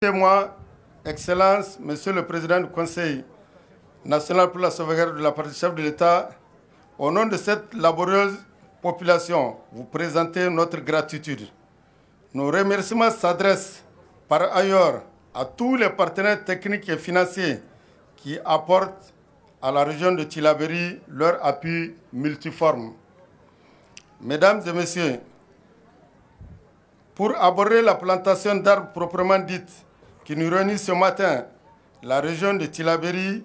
Moi, Excellence, Monsieur le Président du Conseil national pour la sauvegarde de la patrie, chef de l'État, au nom de cette laborieuse population, vous présentez notre gratitude. Nos remerciements s'adressent par ailleurs à tous les partenaires techniques et financiers qui apportent à la région de Tillabéri leur appui multiforme. Mesdames et Messieurs, pour aborder la plantation d'arbres proprement dite qui nous réunit ce matin, la région de Tillabéri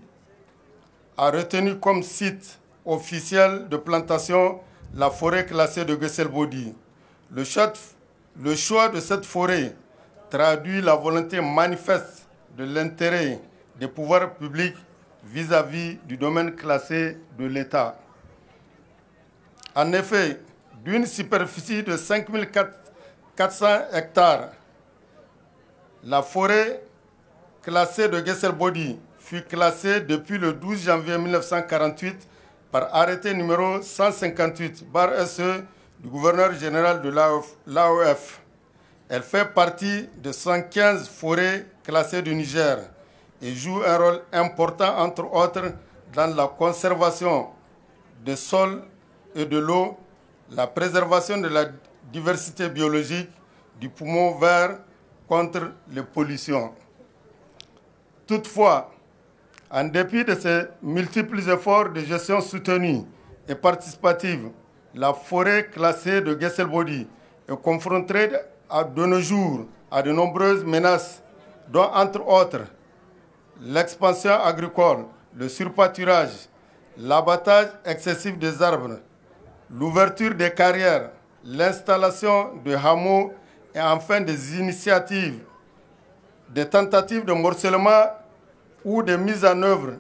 a retenu comme site officiel de plantation la forêt classée de Guesselbodi. Le choix de cette forêt traduit la volonté manifeste de l'intérêt des pouvoirs publics vis-à-vis du domaine classé de l'État. En effet, d'une superficie de 5400 hectares, la forêt classée de Guesselbodi fut classée depuis le 12 janvier 1948 par arrêté numéro 158/SE du gouverneur général de l'AOF. Elle fait partie de 115 forêts classées du Niger et joue un rôle important, entre autres, dans la conservation des sols et de l'eau, la préservation de la diversité biologique, du poumon vert contre les pollutions. Toutefois, en dépit de ces multiples efforts de gestion soutenus et participative, la forêt classée de Guesselbodi est confrontée de nos jours à de nombreuses menaces, dont entre autres l'expansion agricole, le surpâturage, l'abattage excessif des arbres, l'ouverture des carrières, l'installation de hameaux et enfin des initiatives, des tentatives de morcellement ou de mise en œuvre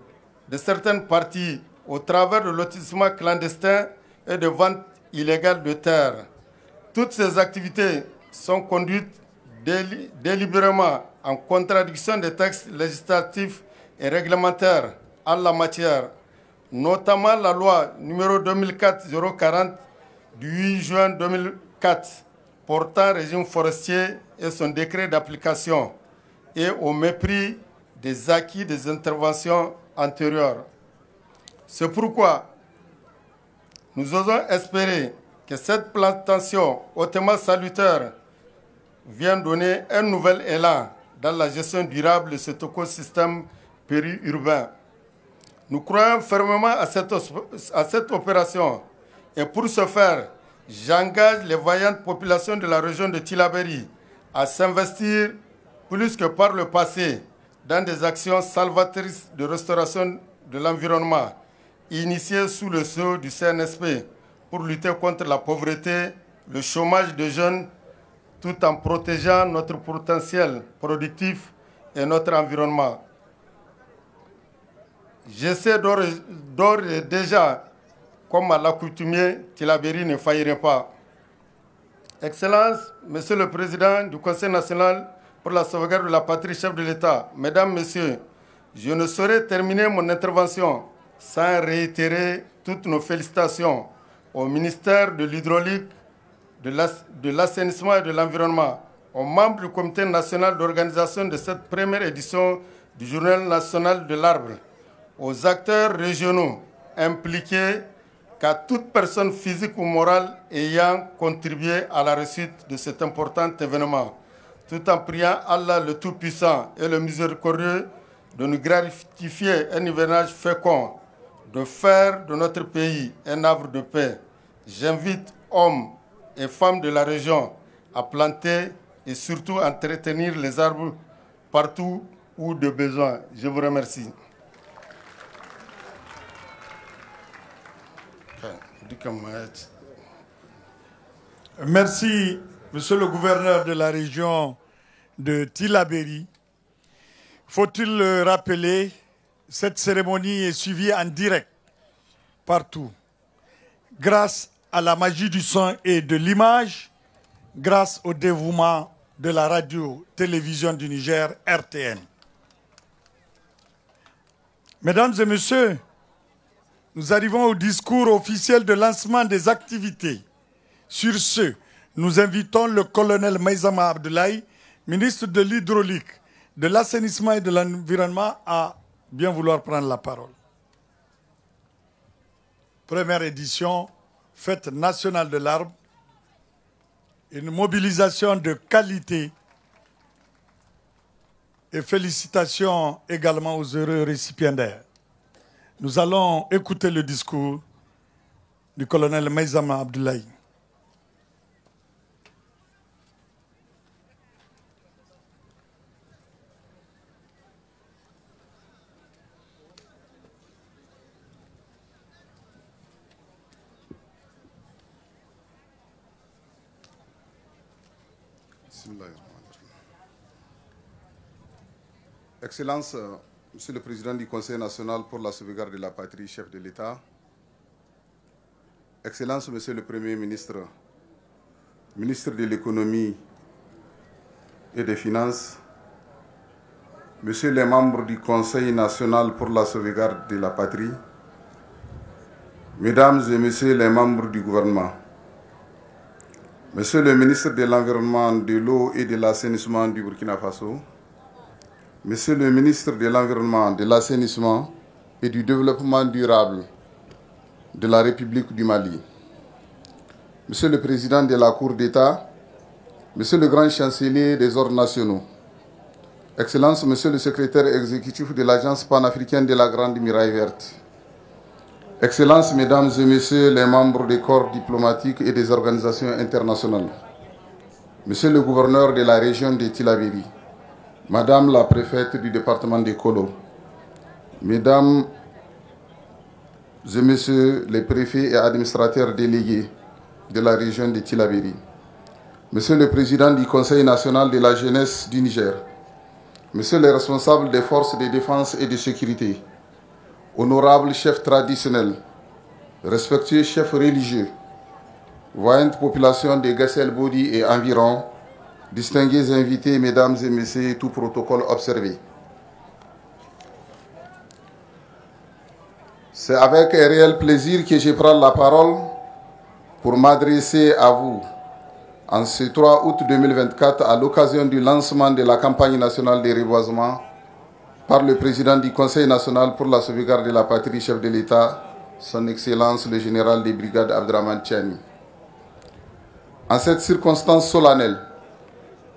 de certaines parties au travers de lotissement clandestin et de vente illégale de terres. Toutes ces activités sont conduites délibérément en contradiction des textes législatifs et réglementaires en la matière, notamment la loi numéro 2004-040 du 8 juin 2004 portant régime forestier et son décret d'application, et au mépris des acquis des interventions antérieures. C'est pourquoi nous osons espérer que cette plantation hautement salutaire vienne donner un nouvel élan dans la gestion durable de cet écosystème périurbain. Nous croyons fermement à cette opération et pour ce faire, j'engage les vaillantes populations de la région de Tillabéri à s'investir plus que par le passé dans des actions salvatrices de restauration de l'environnement initiées sous le sceau du CNSP pour lutter contre la pauvreté, le chômage des jeunes, tout en protégeant notre potentiel productif et notre environnement. Je sais d'ores et déjà, comme à l'accoutumée, Tillabéri ne faillirait pas. Excellence, Monsieur le Président du Conseil national pour la sauvegarde de la patrie, chef de l'État, Mesdames, Messieurs, je ne saurais terminer mon intervention sans réitérer toutes nos félicitations au ministère de l'Hydraulique, de l'Assainissement et de l'Environnement, aux membres du Comité national d'organisation de cette première édition du Journal national de l'arbre, aux acteurs régionaux impliqués, qu'à toute personne physique ou morale ayant contribué à la réussite de cet important événement, tout en priant Allah le Tout-Puissant et le Miséricordieux de nous gratifier un hivernage fécond, de faire de notre pays un havre de paix. J'invite hommes et femmes de la région à planter et surtout à entretenir les arbres partout où de besoin. Je vous remercie. Merci, Monsieur le gouverneur de la région de Tillabéri. Faut-il le rappeler, cette cérémonie est suivie en direct partout, grâce à la magie du son et de l'image, grâce au dévouement de la radio-télévision du Niger, RTN. Mesdames et messieurs, nous arrivons au discours officiel de lancement des activités. Sur ce, nous invitons le colonel Maïzama Abdoulaye, ministre de l'Hydraulique, de l'assainissement et de l'environnement à bien vouloir prendre la parole. Première édition, fête nationale de l'arbre, une mobilisation de qualité et félicitations également aux heureux récipiendaires. Nous allons écouter le discours du colonel Maïzama Abdoulaye. Excellences, Monsieur le Président du Conseil national pour la sauvegarde de la patrie, chef de l'État, Excellences, Monsieur le Premier ministre, ministre de l'économie et des finances, Monsieur les membres du Conseil national pour la sauvegarde de la patrie, Mesdames et Messieurs les membres du gouvernement, Monsieur le ministre de l'Environnement, de l'eau et de l'assainissement du Burkina Faso, Monsieur le ministre de l'Environnement, de l'Assainissement et du Développement durable de la République du Mali, Monsieur le Président de la Cour d'État, Monsieur le Grand Chancelier des Ordres nationaux, Excellences, Monsieur le Secrétaire exécutif de l'Agence panafricaine de la Grande Muraille Verte, Excellences, Mesdames et Messieurs les membres des corps diplomatiques et des organisations internationales, Monsieur le Gouverneur de la région de Tillabéri, Madame la préfète du département de Kolo, Mesdames et Messieurs les préfets et administrateurs délégués de la région de Tillabéri, Monsieur le Président du Conseil national de la jeunesse du Niger, Monsieur les responsables des forces de défense et de sécurité, honorables chefs traditionnels, respectueux chefs religieux, voyante population de Gasselbodi et environ, distingués invités, Mesdames et Messieurs, tout protocole observé. C'est avec un réel plaisir que je prends la parole pour m'adresser à vous en ce 3 août 2024 à l'occasion du lancement de la campagne nationale de reboisement par le président du Conseil national pour la sauvegarde de la patrie, chef de l'État, son Excellence le général des brigades Abdraman Tchani. En cette circonstance solennelle,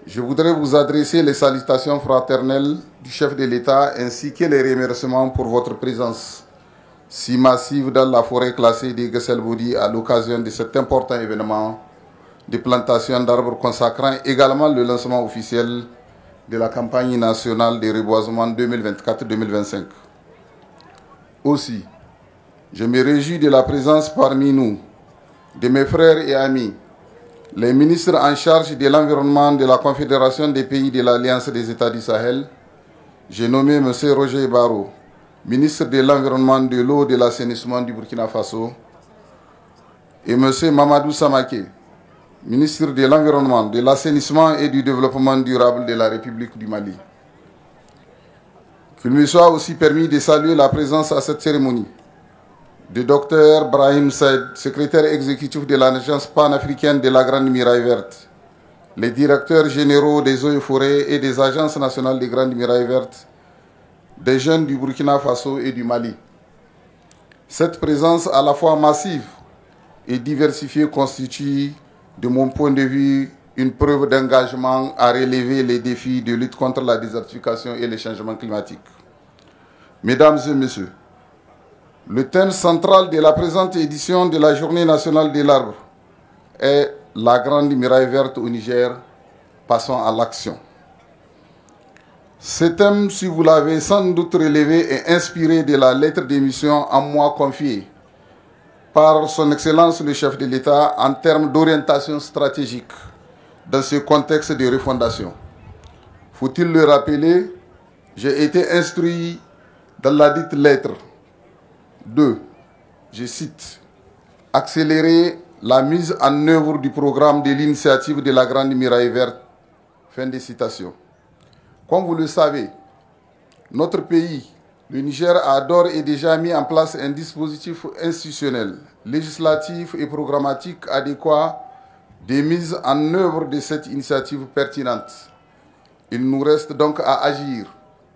je voudrais vous adresser les salutations fraternelles du chef de l'État ainsi que les remerciements pour votre présence si massive dans la forêt classée de Gasselbodi à l'occasion de cet important événement de plantation d'arbres consacrant également le lancement officiel de la campagne nationale de reboisement 2024-2025. Aussi, je me réjouis de la présence parmi nous de mes frères et amis, les ministres en charge de l'environnement de la Confédération des pays de l'Alliance des États du Sahel. J'ai nommé M. Roger Barrot, ministre de l'Environnement, de l'eau et de l'assainissement du Burkina Faso, et M. Mamadou Samaké, ministre de l'Environnement, de l'Assainissement et du Développement durable de la République du Mali. Qu'il me soit aussi permis de saluer la présence à cette cérémonie de Dr Brahim Said, secrétaire exécutif de l'Agence panafricaine de la Grande Muraille Verte, les directeurs généraux des eaux et forêts et des agences nationales des Grandes Murailles Vertes, des jeunes du Burkina Faso et du Mali. Cette présence à la fois massive et diversifiée constitue, de mon point de vue, une preuve d'engagement à relever les défis de lutte contre la désertification et les changements climatiques. Mesdames et Messieurs, le thème central de la présente édition de la Journée nationale de l'arbre est la Grande Muraille Verte au Niger. Passons à l'action. Ce thème, si vous l'avez sans doute relevé, est inspiré de la lettre d'émission à moi confiée par son Excellence le chef de l'État en termes d'orientation stratégique dans ce contexte de refondation. Faut-il le rappeler, j'ai été instruit dans la dite lettre de, je cite, accélérer la mise en œuvre du programme de l'initiative de la Grande Muraille Verte. Fin de citation. Comme vous le savez, notre pays, le Niger, a d'ores et déjà mis en place un dispositif institutionnel, législatif et programmatique adéquat de mise en œuvre de cette initiative pertinente. Il nous reste donc à agir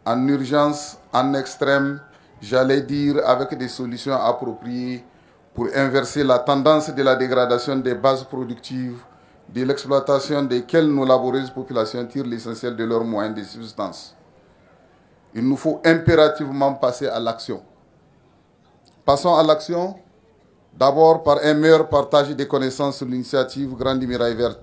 en urgence, en extrême, j'allais dire avec des solutions appropriées pour inverser la tendance de la dégradation des bases productives, de l'exploitation desquelles nos laborieuses populations tirent l'essentiel de leurs moyens de subsistance. Il nous faut impérativement passer à l'action. Passons à l'action, d'abord par un meilleur partage des connaissances sur l'initiative Grande Muraille Verte.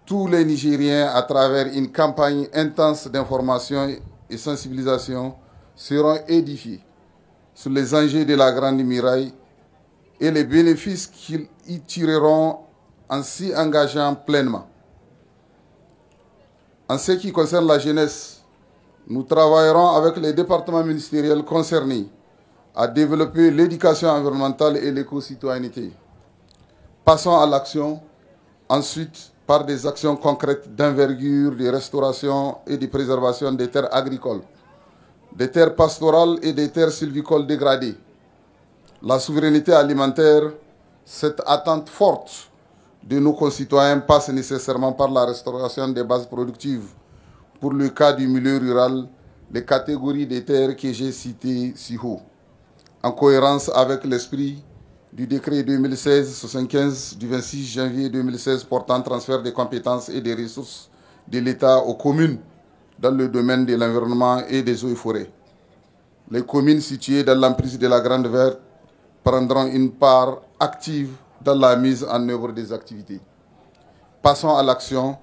Tous les Nigériens, à travers une campagne intense d'information et sensibilisation, seront édifiés sur les enjeux de la Grande Muraille et les bénéfices qu'ils y tireront en s'y engageant pleinement. En ce qui concerne la jeunesse, nous travaillerons avec les départements ministériels concernés à développer l'éducation environnementale et l'éco-citoyenneté. Passons à l'action, ensuite par des actions concrètes d'envergure, de restauration et de préservation des terres agricoles, des terres pastorales et des terres sylvicoles dégradées. La souveraineté alimentaire, cette attente forte de nos concitoyens passe nécessairement par la restauration des bases productives. Pour le cas du milieu rural, les catégories des terres que j'ai citées si haut, en cohérence avec l'esprit du décret 2016-75 du 26 janvier 2016 portant transfert des compétences et des ressources de l'État aux communes dans le domaine de l'environnement et des eaux et forêts. Les communes situées dans l'emprise de la Grande Verte prendront une part active dans la mise en œuvre des activités. Passons à l'action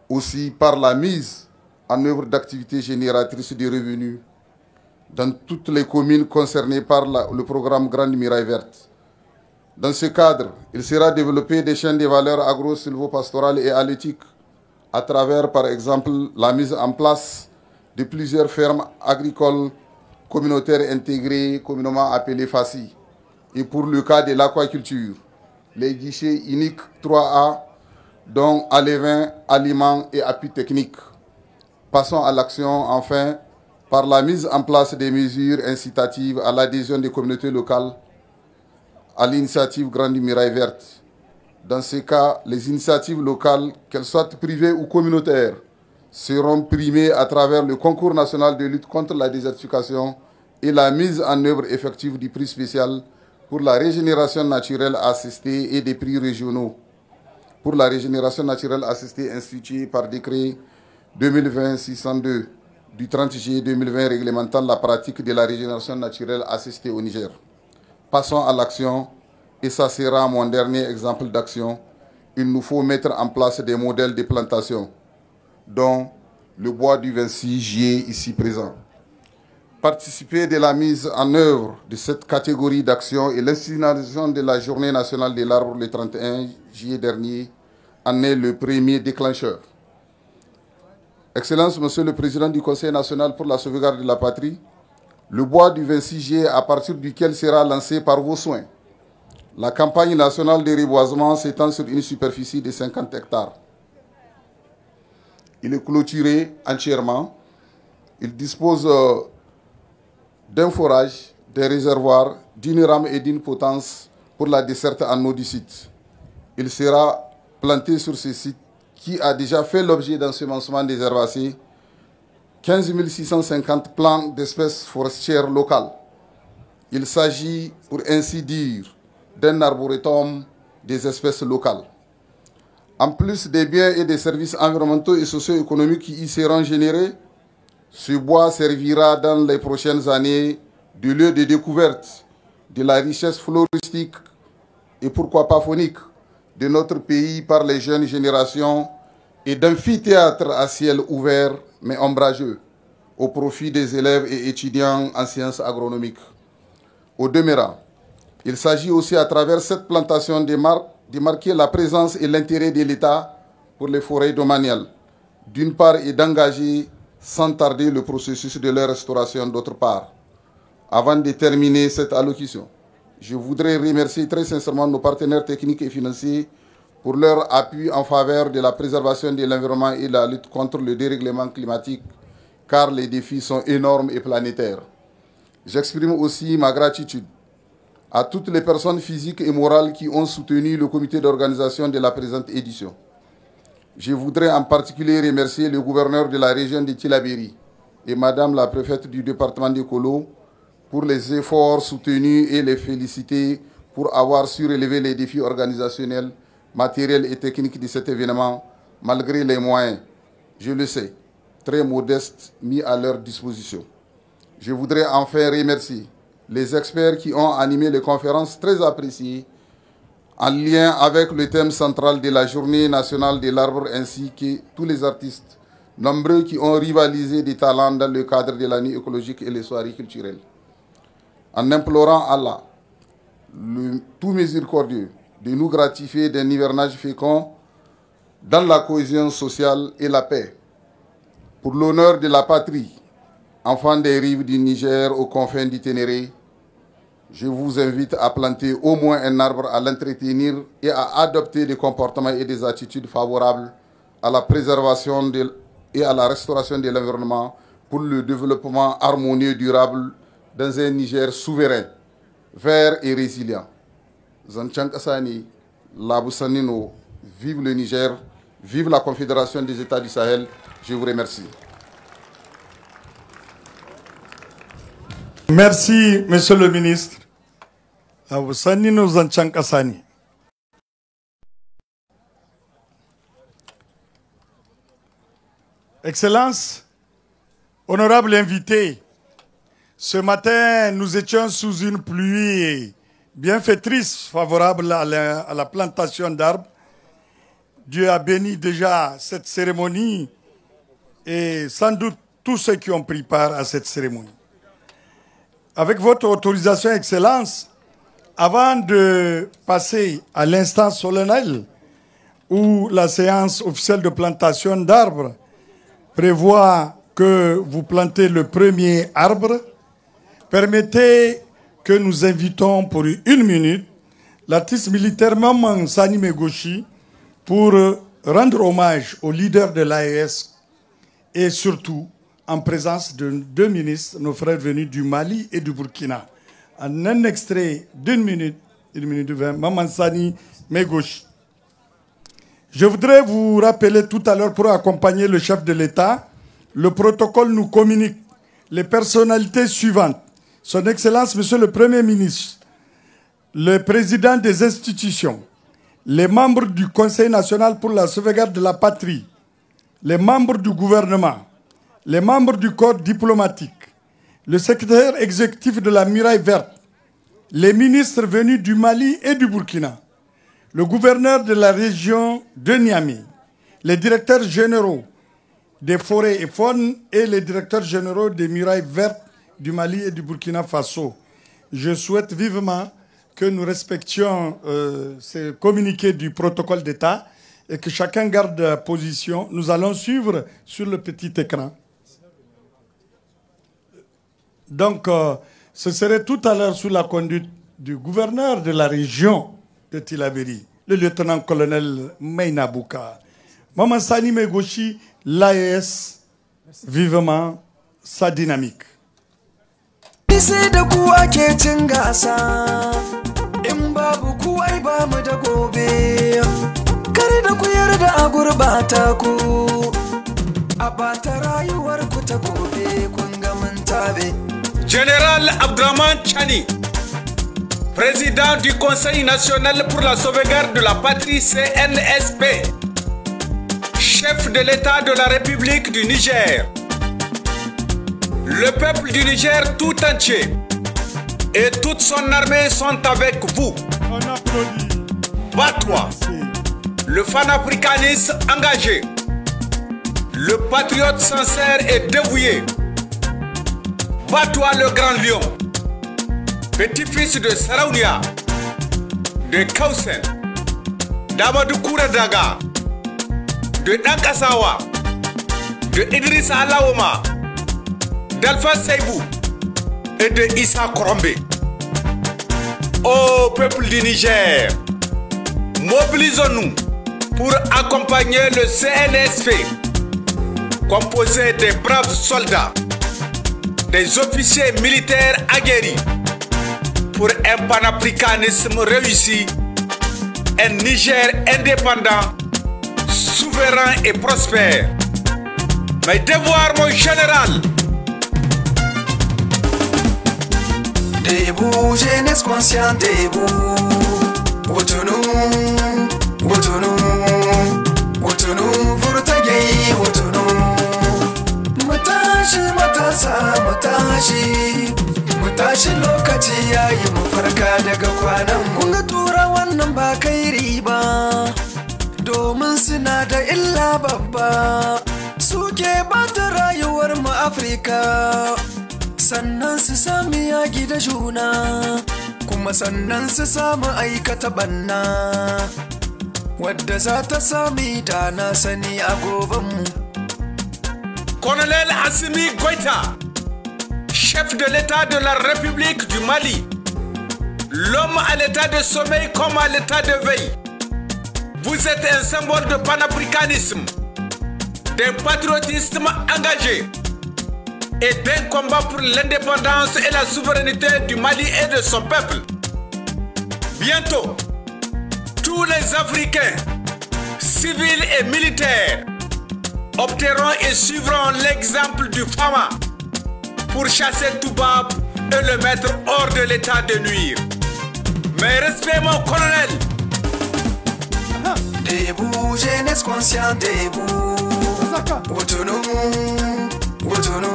aussi par la mise en œuvre d'activités génératrices de revenus dans toutes les communes concernées par le programme Grande Muraille Verte. Dans ce cadre, il sera développé des chaînes de valeur agro-sylvo-pastorales et halieutiques à travers, par exemple, la mise en place de plusieurs fermes agricoles communautaires intégrées, communément appelées FACI. Et pour le cas de l'aquaculture, les guichets uniques 3A, dont alevins, aliments et appui technique. Passons à l'action, enfin, par la mise en place des mesures incitatives à l'adhésion des communautés locales à l'initiative Grande Muraille Verte. Dans ce cas, les initiatives locales, qu'elles soient privées ou communautaires, seront primées à travers le concours national de lutte contre la désertification et la mise en œuvre effective du prix spécial pour la régénération naturelle assistée et des prix régionaux pour la régénération naturelle assistée institué par décret 2020-602 du 30 juillet 2020 réglementant la pratique de la régénération naturelle assistée au Niger. Passons à l'action, et ça sera mon dernier exemple d'action. Il nous faut mettre en place des modèles de plantation, dont le bois du 26 juillet ici présent. Participer de la mise en œuvre de cette catégorie d'action et l'institution de la Journée nationale de l'arbre le 31 juillet dernier en est le premier déclencheur. Excellence, Monsieur le Président du Conseil national pour la sauvegarde de la patrie, le bois du 26 juillet à partir duquel sera lancé par vos soins la campagne nationale de reboisement s'étend sur une superficie de 50 hectares. Il est clôturé entièrement. Il dispose d'un forage, des réservoirs, d'une rame et d'une potence pour la desserte en eau du site. Il sera planté sur ce site qui a déjà fait l'objet d'ensemencement des herbacées, 15 650 plants d'espèces forestières locales. Il s'agit, pour ainsi dire, d'un arboretum des espèces locales. En plus des biens et des services environnementaux et socio-économiques qui y seront générés, ce bois servira dans les prochaines années de lieu de découverte de la richesse floristique et pourquoi pas faunique de notre pays par les jeunes générations et d'amphithéâtre à ciel ouvert mais ombrageux au profit des élèves et étudiants en sciences agronomiques. Au demeurant, il s'agit aussi à travers cette plantation de marquer la présence et l'intérêt de l'État pour les forêts domaniales, d'une part, et d'engager sans tarder le processus de leur restauration d'autre part. Avant de terminer cette allocution, je voudrais remercier très sincèrement nos partenaires techniques et financiers pour leur appui en faveur de la préservation de l'environnement et de la lutte contre le dérèglement climatique, car les défis sont énormes et planétaires. J'exprime aussi ma gratitude à toutes les personnes physiques et morales qui ont soutenu le comité d'organisation de la présente édition. Je voudrais en particulier remercier le gouverneur de la région de Tillabéri et Madame la préfète du département de Kolo pour les efforts soutenus et les féliciter pour avoir su relever les défis organisationnels, matériels et techniques de cet événement, malgré les moyens, je le sais, très modestes mis à leur disposition. Je voudrais enfin remercier les experts qui ont animé les conférences très appréciées en lien avec le thème central de la Journée nationale de l'arbre ainsi que tous les artistes nombreux qui ont rivalisé des talents dans le cadre de l'année écologique et les soirées culturelles. En implorant Allah, tout miséricordieux, de nous gratifier d'un hivernage fécond dans la cohésion sociale et la paix. Pour l'honneur de la patrie, enfants des rives du Niger aux confins du Ténéré, je vous invite à planter au moins un arbre, à l'entretenir et à adopter des comportements et des attitudes favorables à la préservation et à la restauration de l'environnement pour le développement harmonieux et durable dans un Niger souverain, vert et résilient. Zanchank Assani, Labousanino, vive le Niger, vive la Confédération des États du Sahel. Je vous remercie. Merci, Monsieur le ministre. Labousanino Zanchank Assani. Excellences, honorables invités, ce matin, nous étions sous une pluie bienfaitrice, favorable à la plantation d'arbres. Dieu a béni déjà cette cérémonie et sans doute tous ceux qui ont pris part à cette cérémonie. Avec votre autorisation, Excellence, avant de passer à l'instant solennel où la séance officielle de plantation d'arbres prévoit que vous plantez le premier arbre, permettez que nous invitons pour 1 minute l'artiste militaire Maman Sani Megoshi pour rendre hommage aux leaders de l'AES et surtout en présence de 2 ministres, nos frères venus du Mali et du Burkina. En un extrait d'1 minute, 1 minute 20, Maman Sani Megoshi. Je voudrais vous rappeler tout à l'heure, pour accompagner le chef de l'État, le protocole nous communique les personnalités suivantes. Son Excellence, Monsieur le Premier ministre, le président des institutions, les membres du Conseil national pour la sauvegarde de la patrie, les membres du gouvernement, les membres du corps diplomatique, le secrétaire exécutif de la Muraille Verte, les ministres venus du Mali et du Burkina, le gouverneur de la région de Niamey, les directeurs généraux des forêts et faunes et les directeurs généraux des Murailles Vertes du Mali et du Burkina Faso. Je souhaite vivement que nous respections ces communiqués du protocole d'État et que chacun garde position. Nous allons suivre sur le petit écran. Donc, ce serait tout à l'heure sous la conduite du gouverneur de la région de Tillabéri, le lieutenant-colonel Meina Bouka. Maman Sani Megoshi, l'AES, vivement sa dynamique. Sai da ku ake cin gasa, in babu ku ai ba mu da gobe. Kar da ku yarda a gurbata ku, a bata rayuwar ku ta gobe kun ga mun tabe. Général Abdraman Chani, président du Conseil national pour la sauvegarde de la patrie CNSP, chef de l'État de la République du Niger, le peuple du Niger tout entier et toute son armée sont avec vous. Bat-toi, le panafricaniste engagé, le patriote sincère et dévoué. Bat-toi le grand lion, petit-fils de Saraounia, de Kausen, d'Amadou Kouradaga, de Dankasawa, de Idriss Alaoma, d'Alpha Seibou et de Issa Korombe. Ô peuple du Niger, mobilisons-nous pour accompagner le CNSP, composé des braves soldats, des officiers militaires aguerris, pour un panafricanisme réussi, un Niger indépendant, souverain et prospère. Mes devoirs, mon général. Debout, jeunesse consciente, debout. Wotunu, wotunu, wotunu, furtagei, wotunu. Matashi, matasa, matashi. Matashi lokaci yayi mu farka daga kwanan mu. Kun ga tura wannan ba kai riba, domin suna da illa babba. Suke bata rayuwar mu Afrika, sannan su sami yaki da juna, kuma sannan su samu aikata banna, wadda za ta sami da na sani a gobanmu. Colonel Assimi Goïta, chef de l'État de la République du Mali, l'homme à l'état de sommeil comme à l'état de veille. Vous êtes un symbole de panafricanisme, d'un patriotisme engagé et d'un combat pour l'indépendance et la souveraineté du Mali et de son peuple. Bientôt, tous les Africains, civils et militaires, opteront et suivront l'exemple du Fama pour chasser Toubab et le mettre hors de l'état de nuire. Mais respect mon colonel. Debout, jeunesse consciente, debout. Wotunu, wotunu,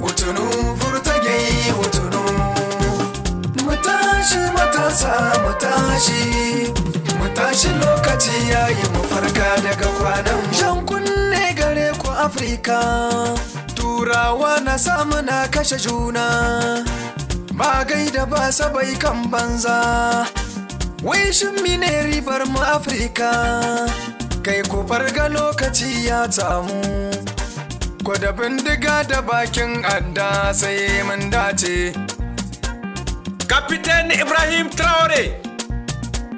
wotunu, furtagei, wotunu. Matashi, matasa, matashi. Matashi lokaci yayi mu farka daga kwanan mu. Jan kunne gare ku Afrika, Turawa na samu na kashe juna, ba gaida ba sabai kan banza. Wai shin mine ribar mu Afrika, kai ku farga lokaci ya samu. Ko da bindiga da bakin adda sai mun dace. Capitaine Ibrahim Traoré,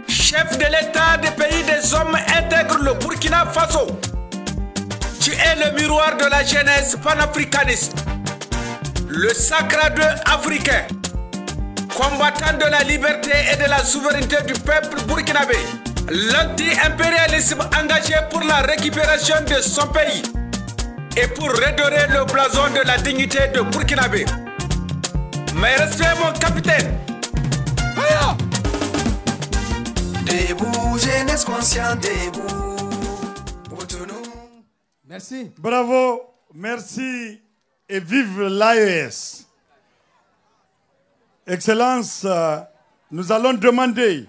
chef de l'État des pays des hommes intègre le Burkina Faso. Tu es le miroir de la jeunesse panafricaniste, le sacre d'œuf africain, combattant de la liberté et de la souveraineté du peuple burkinabé, l'anti-impérialisme engagé pour la récupération de son pays et pour redorer le blason de la dignité de Burkinabé. Mais respect mon capitaine. Debout, jeunesse consciente, debout. Merci. Bravo, merci et vive l'AES. Excellence, nous allons demander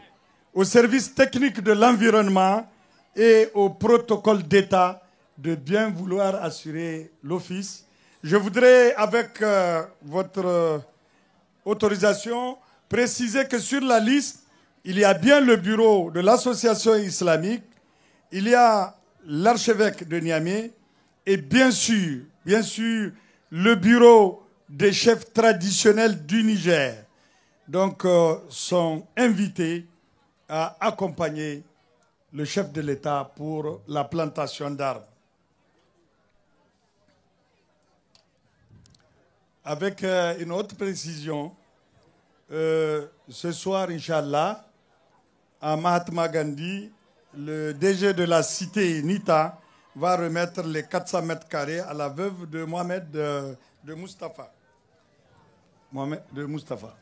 au service technique de l'environnement et au protocole d'État de bien vouloir assurer l'office. Je voudrais, avec votre autorisation, préciser que sur la liste, il y a bien le bureau de l'association islamique, il y a l'archevêque de Niamey et bien sûr, le bureau des chefs traditionnels du Niger. Donc, sont invités à accompagner le chef de l'État pour la plantation d'arbres. Avec une autre précision, ce soir, Inch'Allah, à Mahatma Gandhi, le DG de la cité Nita va remettre les 400 mètres carrés à la veuve de Mohamed de Mustapha. Mohamed de Mustapha.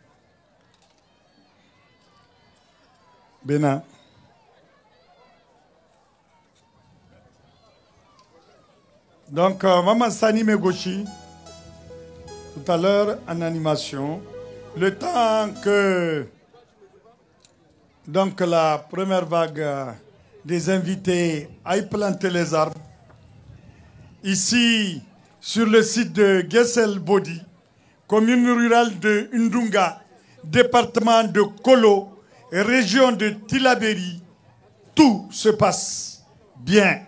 Bénin. Donc, Maman Sani Megoshi, tout à l'heure en animation, le temps que donc la première vague des invités aille planter les arbres, ici sur le site de Gessel Bodi, commune rurale de Ndunga, département de Kolo, région de Tillabéri, tout se passe bien.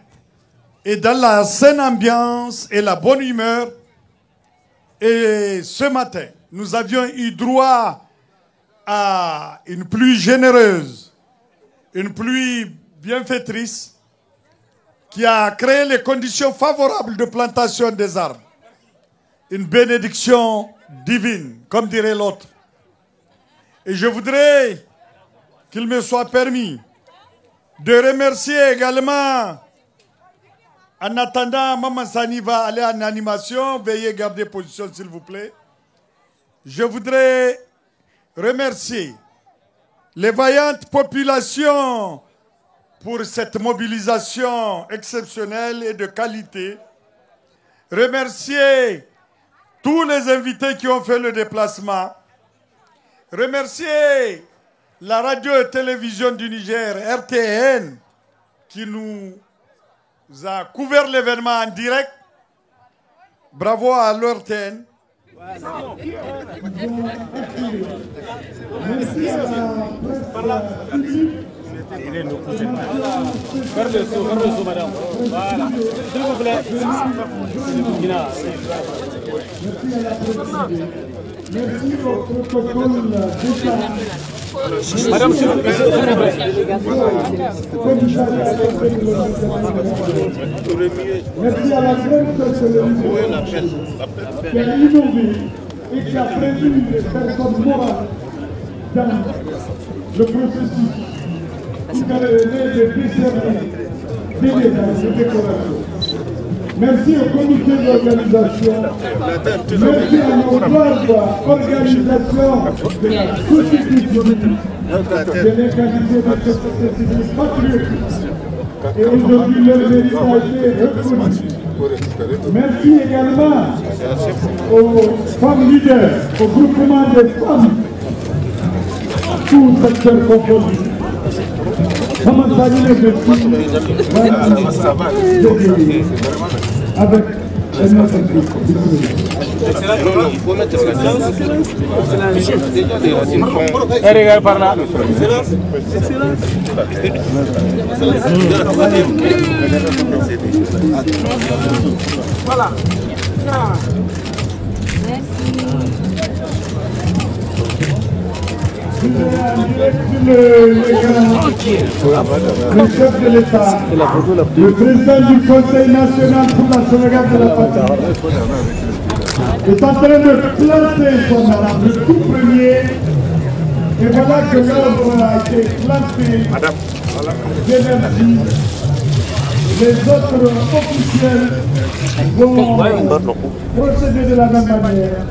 Et dans la saine ambiance et la bonne humeur, et ce matin, nous avions eu droit à une pluie généreuse, une pluie bienfaitrice qui a créé les conditions favorables de plantation des arbres. Une bénédiction divine, comme dirait l'autre. Et je voudrais qu'il me soit permis de remercier également, en attendant, Maman Sani va aller en animation, veuillez garder position s'il vous plaît. Je voudrais remercier les vaillantes populations pour cette mobilisation exceptionnelle et de qualité. Remercier tous les invités qui ont fait le déplacement. Remercier la radio et télévision du Niger, RTN, qui nous a couvert l'événement en direct. Bravo à l'RTN. Madame, s'il vous plaît. Merci à la grande personnalité qui a innové et qui a prévu les personnes morales dans le processus pour qu'elle ait des décerner des médailles, des décorations. Merci au comité d'organisation, merci à nos braves organisations de la société civile, de l'organisation de la société civile patriotique. Et aujourd'hui, leur mérite a été reconnu. Merci également aux femmes leaders, au groupement des femmes, tous secteurs confondus. Comment ça dit les avec Regarde par là. Voilà. Le chef de l'État, le président du Conseil national pour la sauvegarde de la patrie, est en train de planter son arbre, le tout premier. Et voilà que l'œuvre a été plantée. D'énergie. Les autres officiels vont procéder de la même manière.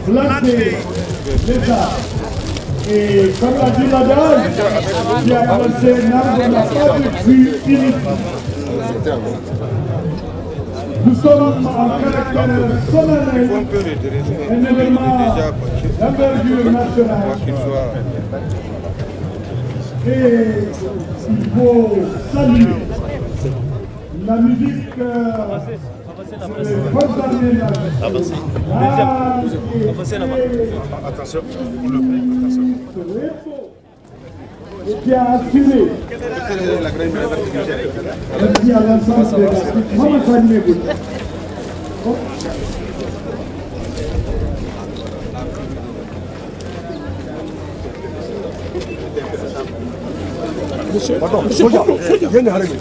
Planter les arbres. Et comme l'a dit l'adage, qui a planté un arbre n'a pas de fruit inutile. Nous sommes en caractère solennel, un événement d'envergure nationale. Et il faut saluer la musique sur les forces armées nationales. Attention. Et qui a assuré. Merci à l'ensemble de la Maman Sani Mebouli. Monsieur, viens de arriver.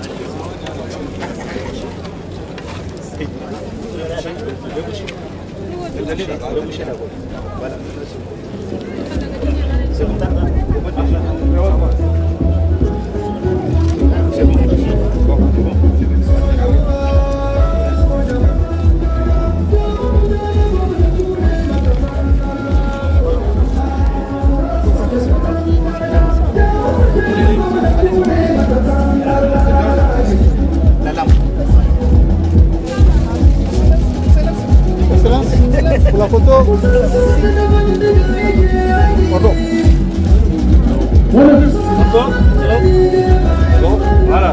Pour la photo. Pardon. Voilà.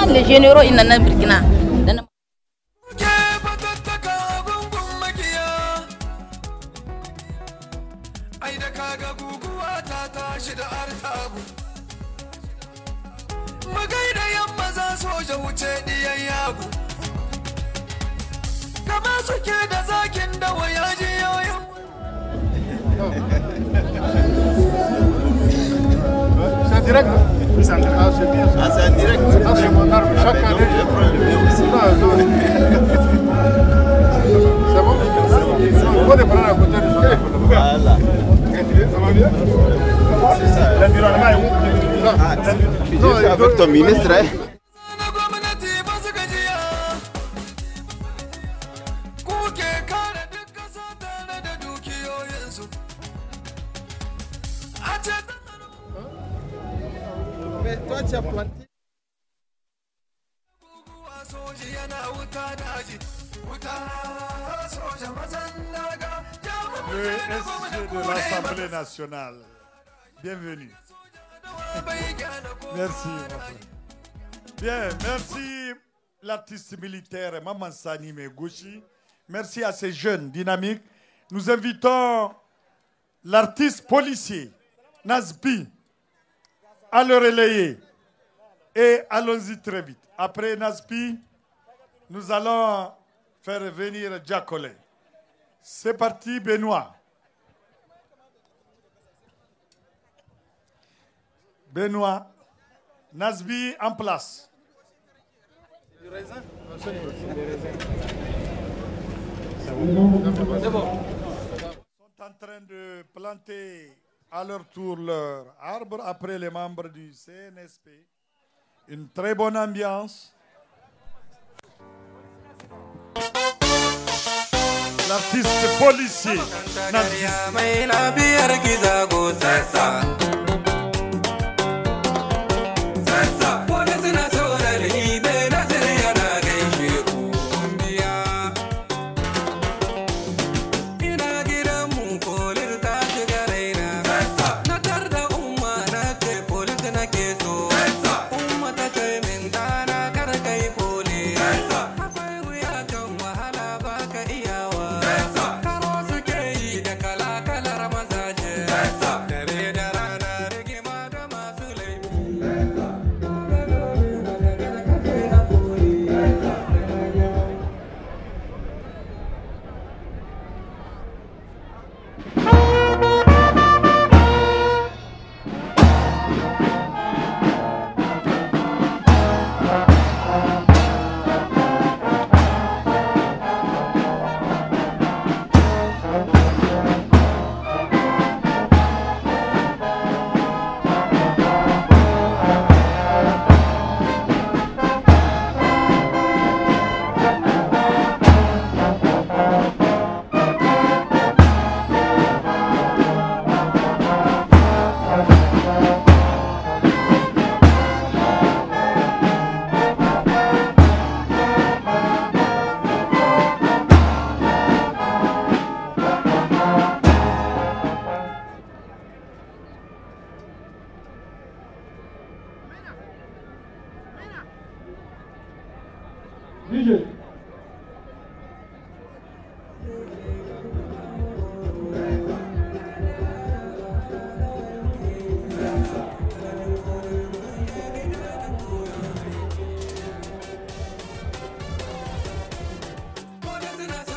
les généraux ils n'en ont Burkina. C'est direct. C'est en direct. Ah, c'est en direct. Ah, c'est mon arme. Chaque année, je prends le mien aussi. C'est bon? Il faut les prendre à côté du soleil. Voilà. Ça va bien? C'est ça. L'environnement est où? Ah, tu es avec ton ministre, hein? Mais toi, tu as planté. Le SG de l'Assemblée nationale. Bienvenue. Merci. Bien, merci l'artiste militaire Maman Sani Megouchi. Merci à ces jeunes dynamiques. Nous invitons l'artiste policier Nazbi à le relayer. Et allons-y très vite. Après Nazbi, nous allons faire venir Diakolé. C'est parti, Benoît. Benoît, Nazbi en place. Ils sont en train de planter à leur tour leur arbre après les membres du CNSP. Une très bonne ambiance. L'artiste policier Nazbi.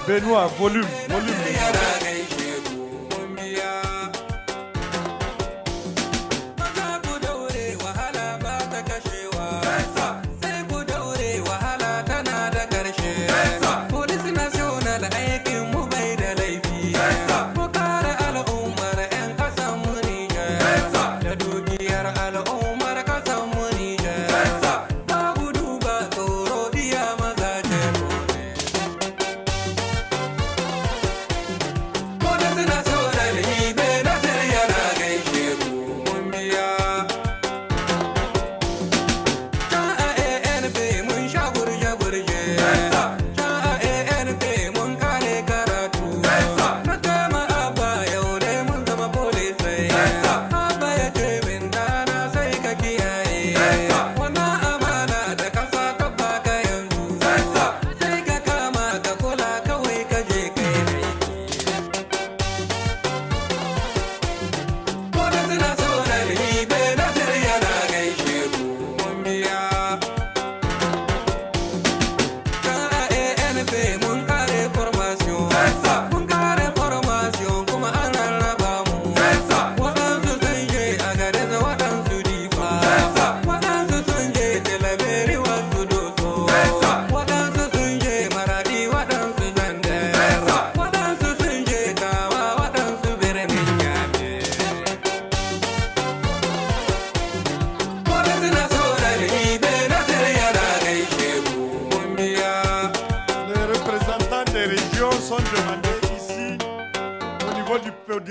Benoît, volume.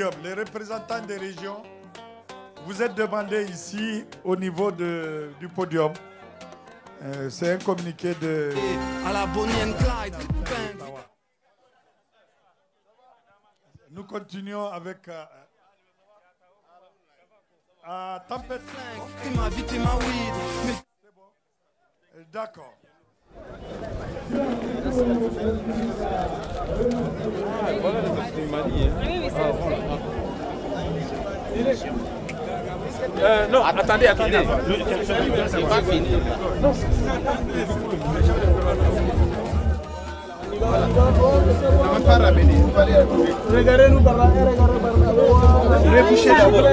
podium. Les représentants des régions, vous êtes demandés ici au niveau du podium. C'est un communiqué de... À la Bonnie and Clyde. Nous continuons avec... Tempête. T'es ma vie, t'es ma weed. D'accord. Non, attendez. C'est pas fini. Regardez-nous par là, Rebouchez d'abord.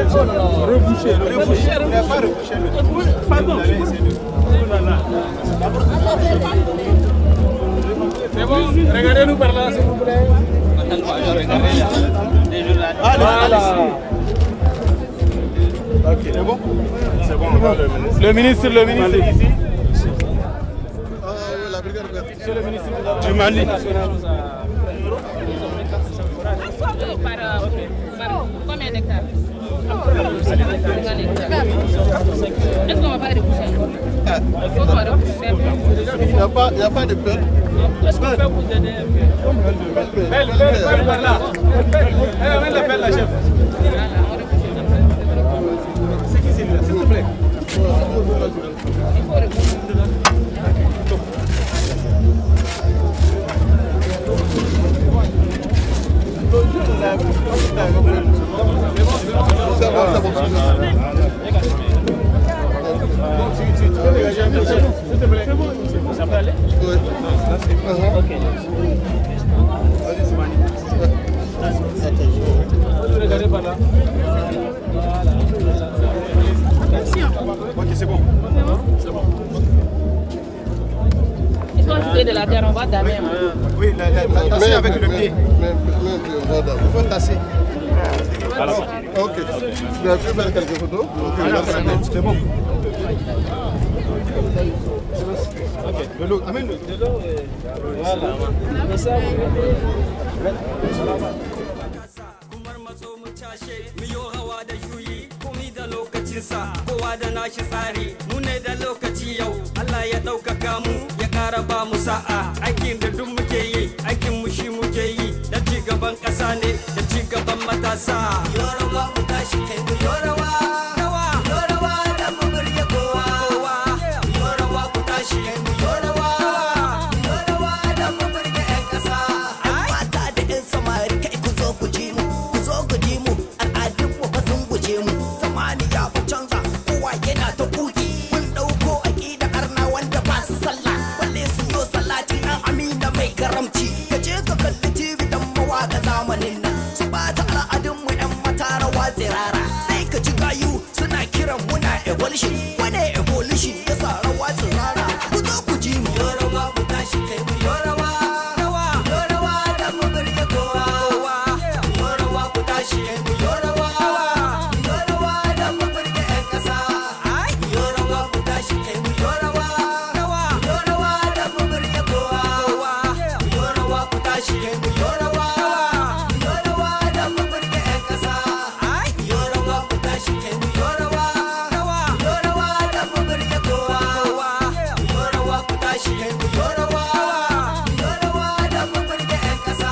Rebouchez. Il n'a pas rebouché le truc. Pardon. C'est bon, regardez-nous par là, s'il vous plaît. Voilà. Ok, c'est bon? C'est bon, on va le ministre ici. La brigade verte. Monsieur le ministre du Mali. Combien d'hectares? Est-ce qu'on va pas reboucher? Il n'y a pas de peur. Est-ce qu'on peut vous aider? Belle par là. Amène la pelle, la chef. C'est qui c'est là, s'il te plaît? Il faut reboucher. Ça peut aller? Oui. Ok. Regardez par là. Ok, c'est bon. C'est bon. Il faut ajouter de la terre, on va damer. Oui, tasser avec le pied. Il faut tasser. Ok. Tu as pu faire quelques photos? Ok, c'est bon. Ok, de l'eau, amène-le. De l'eau, voilà. Et ça, kowa da nashi tsari mu ne da lokaci yau Allah ya ɗaukaka mu ya ƙara ba mu sa'a aikin da duk muke yi aikin mu shi muke yi da ci gaban ƙasa ne da ci gaban matasa yorawa mu tashi kai mu yorawa yorawa da mu burge kowa yorawa ku tashi kai mu yorawa da mu burge 'yan ƙasa mata da 'yan samari kai ku zo ku ji mu al'adun mu ba sun guje mu samaniya ku canza kowa yana ta kuki mun ɗauko aƙida arna wanda ba su sallah balle su yo salati an amina mai karamci ka je ka kalli tv dan mawaƙa zamanin nan su bata al'adun mu 'yan mata rawa tsirara sai ka ji gayu suna kiran muna evolution wane evolution ya sa rawa tsirara ku zo ku ji mu yorawa ku tashi kai mu yorawa da mu burge kowa yorawa ku tashi kai mu yorawa da mu burge 'yan ƙasa yorawa ku tashi kai mu yorawa da mu burge kowa yorawa ku tashi kai mu yorawa da mu burge 'yan ƙasa yorawa ku tashi kai mu yorawa da mu burge kowa yorawa ku tashi kai mu yorawa da mu burge 'yan ƙasa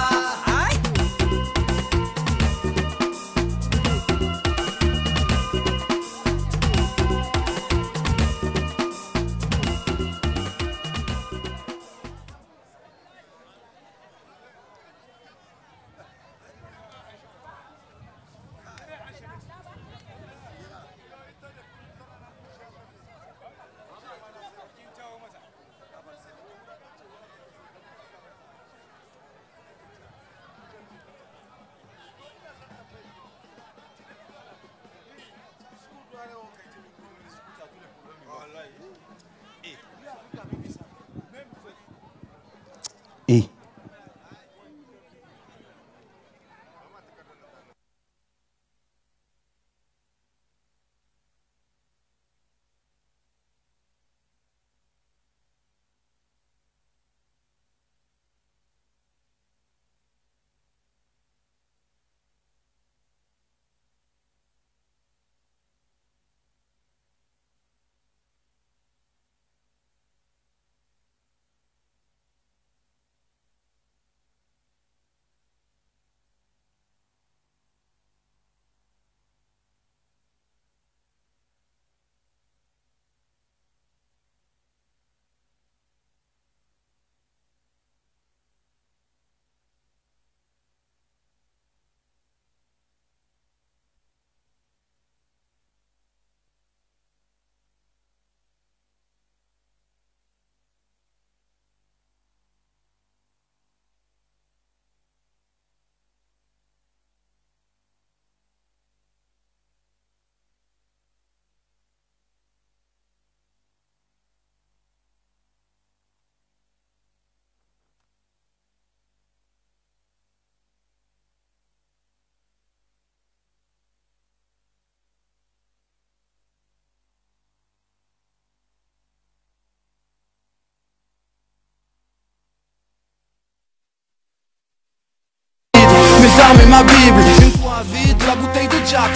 armes et ma Bible. Une fois vide, la bouteille de Jack.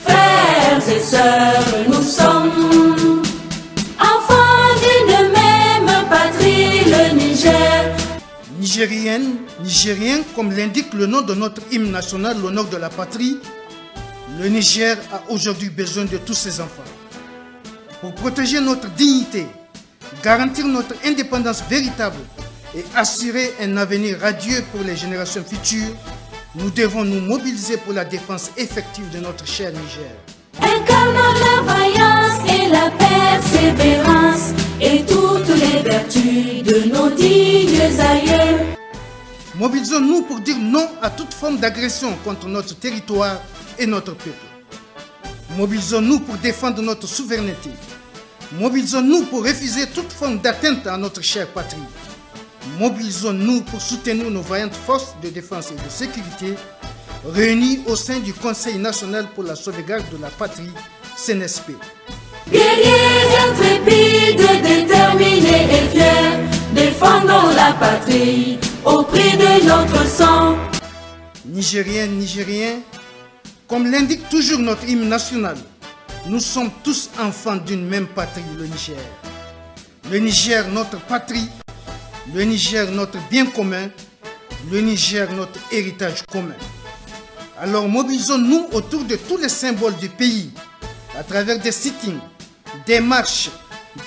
Frères et sœurs, nous sommes enfants d'une même patrie, le Niger. Nigériennes, Nigériens, comme l'indique le nom de notre hymne national, l'honneur de la patrie, le Niger a aujourd'hui besoin de tous ses enfants. Pour protéger notre dignité, garantir notre indépendance véritable et assurer un avenir radieux pour les générations futures, nous devons nous mobiliser pour la défense effective de notre cher Niger. Incarnant la vaillance et la persévérance et toutes les vertus de nos dignes aïeux. Mobilisons-nous pour dire non à toute forme d'agression contre notre territoire et notre peuple. Mobilisons-nous pour défendre notre souveraineté. Mobilisons-nous pour refuser toute forme d'atteinte à notre chère patrie. Mobilisons-nous pour soutenir nos vaillantes forces de défense et de sécurité réunies au sein du Conseil national pour la sauvegarde de la patrie, CNSP. Guerriers intrépides, déterminés et fiers, défendons la patrie au prix de notre sang. Nigériennes, Nigériens, comme l'indique toujours notre hymne national, nous sommes tous enfants d'une même patrie, le Niger. Le Niger, notre patrie, le Niger, notre bien commun, le Niger, notre héritage commun. Alors mobilisons-nous autour de tous les symboles du pays, à travers des sittings, des marches,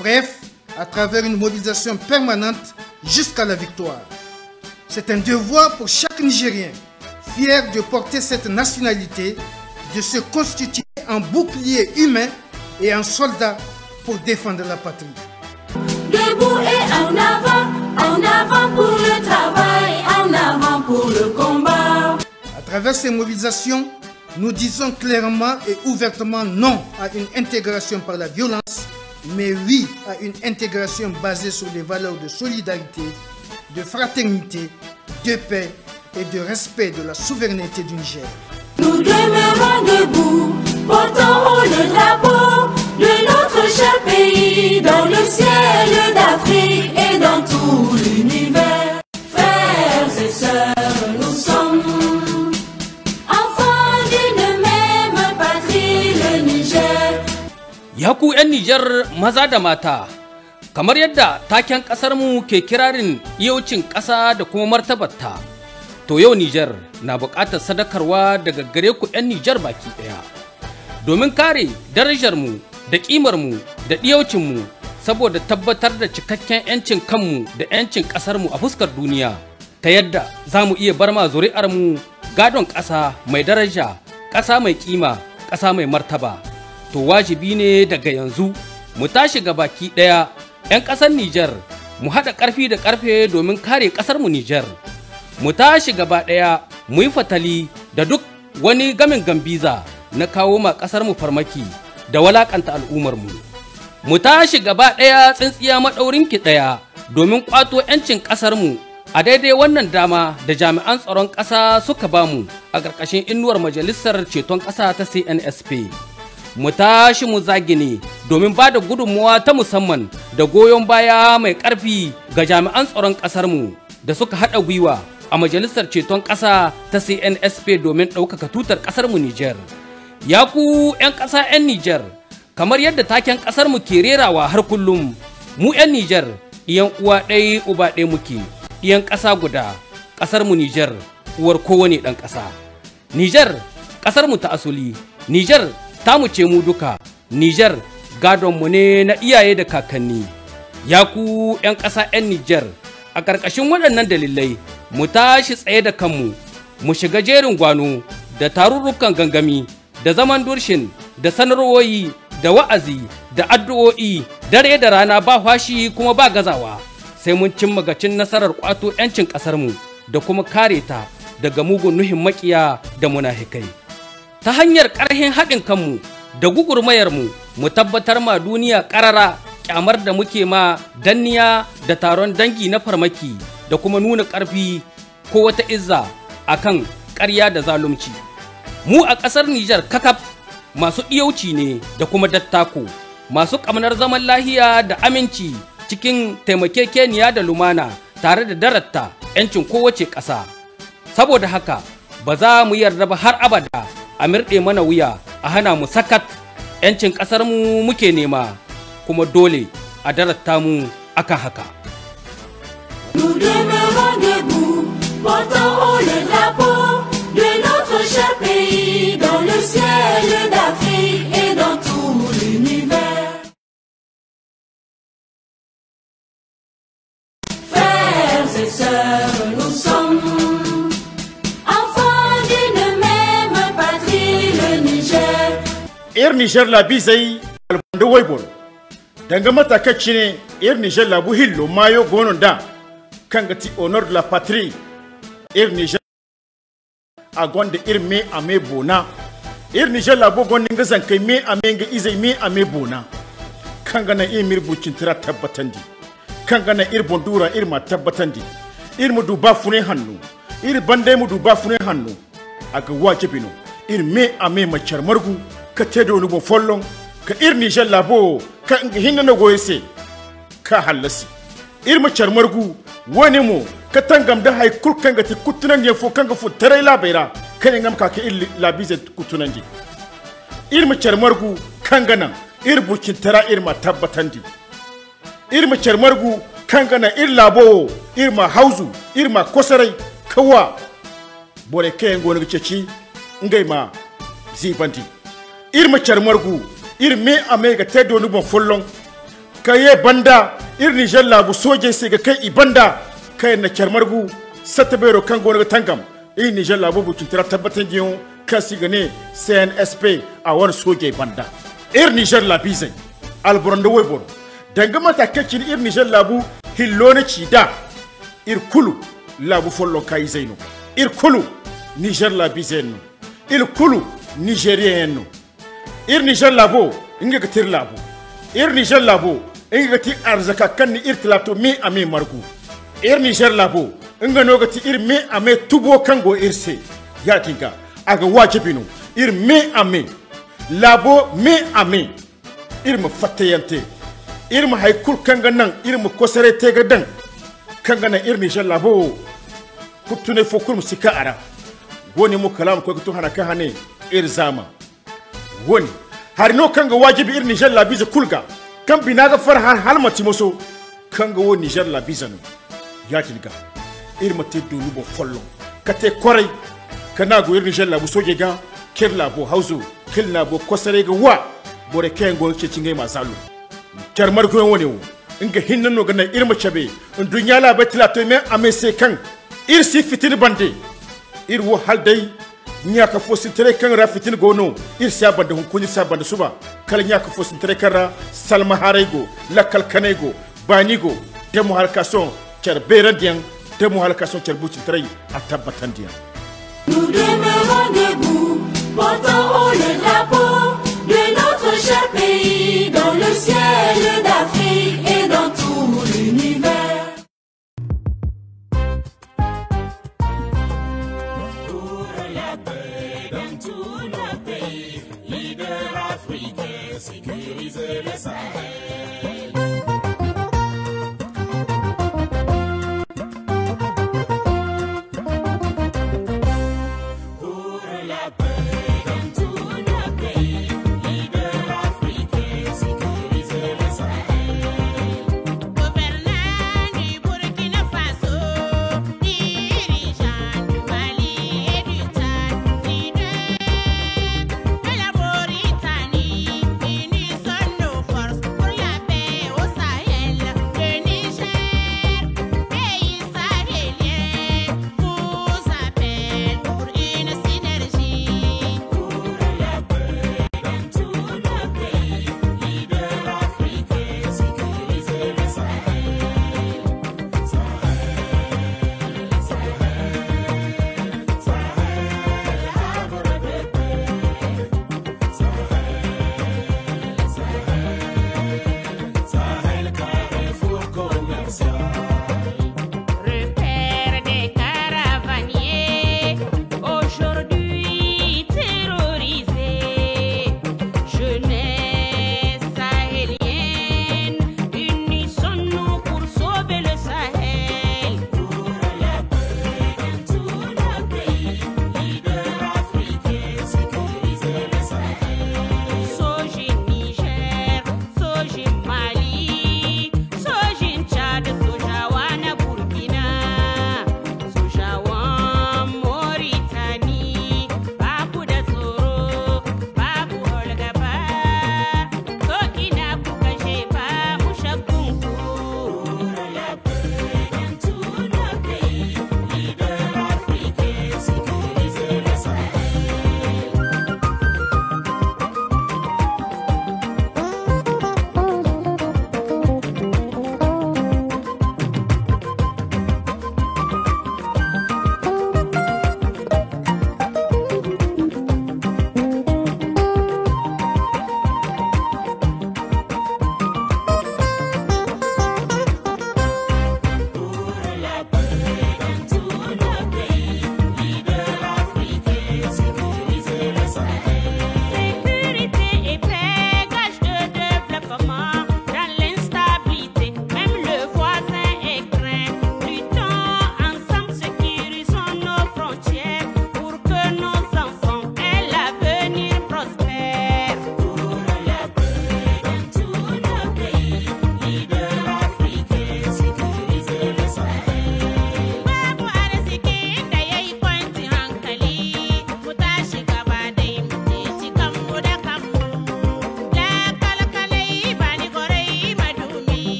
bref, à travers une mobilisation permanente jusqu'à la victoire. C'est un devoir pour chaque Nigérien, fier de porter cette nationalité, de se constituer en bouclier humain et en soldat pour défendre la patrie. Debout et en avant pour le travail, en avant pour le combat. À travers ces mobilisations, nous disons clairement et ouvertement non à une intégration par la violence, mais oui à une intégration basée sur des valeurs de solidarité, de fraternité, de paix et de respect de la souveraineté du Niger. Nous Nous demeurons debout, portant haut le drapeau de notre cher pays, dans le ciel d'Afrique et dans tout l'univers. Frères et sœurs, nous sommes enfants d'une même patrie, le Niger. Yaku 'yan Nijar maza da mata, kamar yadda taken ƙasarmu ke kirarin iyaucin ƙasa da kuma martabarta, to yau Nijar na buƙatar sadakarwa daga gare ku 'yan Nijar baki ɗaya. Domin kare darajarmu da ƙimarmu da ɗiyaucinmu saboda tabbatar da cikakken 'yancin kanmu da 'yancin ƙasarmu a fuskar duniya, ta yadda za mu iya bar ma zuri'armu gadon ƙasa mai daraja, ƙasa mai ƙima, ƙasa mai martaba. To wajibi ne daga yanzu mu tashi ga baki ɗaya 'yan ƙasar Nijar mu haɗa ƙarfi da ƙarfe domin kare ƙasarmu Nijar. Mu tashi gaba ɗaya mu yi fatali da duk wani gamin gambiza na kawo ma ƙasarmu farmaki da walakanta al'ummarmu. Mu tashi gaba ɗaya tsintsiya maɗaurin ki ɗaya domin ƙwato 'yancin ƙasarmu a daidai wannan dama da jami'an tsaron ƙasa suka bamu a ƙarƙashin inuwar Majalisar Ceton Ƙasa ta CNSP. Mu tashi mu zagine domin ba da gudunmuwa ta musamman da goyon baya mai ƙarfi ga jami'an tsaron ƙasarmu da suka haɗa gwiwa a Majalisar Ceton Ƙasa ta CNSP domin ɗaukaka tutar ƙasarmu Nijar. Ya ku 'yan ƙasa 'yan Nijar, kamar yadda taken ƙasarmu ke rerawa har kullum, mu 'yan Nijar, iyan uwa ɗaya uba ɗaya muke, iyan ƙasa guda, ƙasarmu Nijar, uwar kowane ɗan ƙasa. Nijar, ƙasarmu ta asuli, Nijar, tamu ce mu duka, Nijar, gadonmu ne na iyaye da kakanni. Ya ku 'yan ƙasa 'yan Nijar, a ƙarƙashin waɗannan dalilai, mu tashi tsaye da kanmu, mu shiga jerin gwano da tarurrukan gangami, da zaman durshin, da sanarwoyi, da wa'azi, da addu'o'i, dare da rana ba fashi kuma ba gazawa, sai mun cimma gacin nasarar ƙwato 'yancin ƙasarmu da kuma kare ta daga mugun nuhin maƙiya da munafikai. Ta hanyar ƙarhin haɗin kanmu da gugurmayarmu, mu tabbatar ma duniya ƙarara ƙyamar da muke ma danniya da taron dangi na farmaki da kuma nuna ƙarfi ko wata izza akan ƙarya da zalunci. Mu a ƙasar Nijar kakaf masu ɗiyauci ne da kuma dattako, masu ƙamnar zaman lahiya da aminci cikin taimakekeniya da lumana tare da daratta 'yancin kowace ƙasa. Saboda haka ba za mu yarda ba har abada a mirɗe mana wuya a hana mu sakat. 'Yancin ƙasarmu muke nema, kuma dole a daratta mu akan haka. Nous demeurons debout, portant haut le drapeau de notre cher pays, dans le ciel d'Afrique et dans tout l'univers. Frères et sœurs, nous sommes enfants d'une même patrie, le Niger. Ir Niger la bizai albando waibor. Danga matakacci ne Ir Niger la buhillo mayo gonon da kangati honor de la patrie. Ir Niger a gonda ir me ame bona. Ir Niger la bo gonda ngazan kai me ame nga izai me ame bona. Kangana imir bucin tira tabbatandi. Kangana ir bondura ir ma tabbatandi. Ir mu duba fune hannu. Ir bandai mu duba fune hannu. Aga wajibino. Ir me ame macar margu ka tedo ni bon follon ka ir Niger la bo ka hinna na goyese ka halasi. Ir macar margu wani mu ka tangam da hay kurkan ga kutunan ne fo kanga fu tarai labaira kan ngam ka il labize kutunan di ir mu charmargu kangana ir bukin tara ir ma tabbatandi ir mu charmargu kangana ir labo ir ma hauzu ir ma kosarai kawa bore kayan gonu ceci ngai ma zibandi ir mu charmargu ir me amega tedo ni bon follon kaye banda ir Niger labu soje sai ga kai ibanda kai na kyarmargu satabero kan gona tangam ir Niger labu bukin tira tabbatan jiyo kasi gane CNSP a wani soje banda ir Niger labi zai alburanda webor danga mata kacin ir Niger labu hillona cida ir kulu labu follon kai zaino ir kulu Niger labi zaino ir kulu Nigerien no ir Niger labu inga gatir labu ir Niger labu inga ti arzaka kan ni irtilato mi ame margu ir Niger labo inga nogati ir mi ame tubo kango irse ya tinga aga wajibinu ir me ame labo me ame ir mu fatayante ir mu haykul kanga nan ir mu kosare tega dan kanga nan ir Niger labo kutune fokul musika ara woni mu kalam ko kutu hana kahane ir zama woni har no kanga wajibi ir Niger labiza kulga kan binaga farhan halmati moso kanga wo Niger labizanu yatilga ir mate dulu bo follo kate koray kana go ir Niger labu soje ga kirla bo hauzo kilna bo kosare ga wa bore kengo ce cingai masalu charmar ko woni wo inga hinnan no gana ir machabe dunya la batila to me amese kan ir si fitir bande ir wo haldai nyaka fosin tere kan rafitin gono ir sa bande hun kunyi sa bande suba kala nyaka fosin tere kan salma harego lakal kanego banigo demo halkason char berandian demo halkason char butin tere atabatandian. Nous demeurons debout, portant haut le drapeau de notre cher pays, dans le ciel d'Afrique et dans tout l'univers. Pour la paix dans tout notre pays, leader africain, sécuriser le Sahel.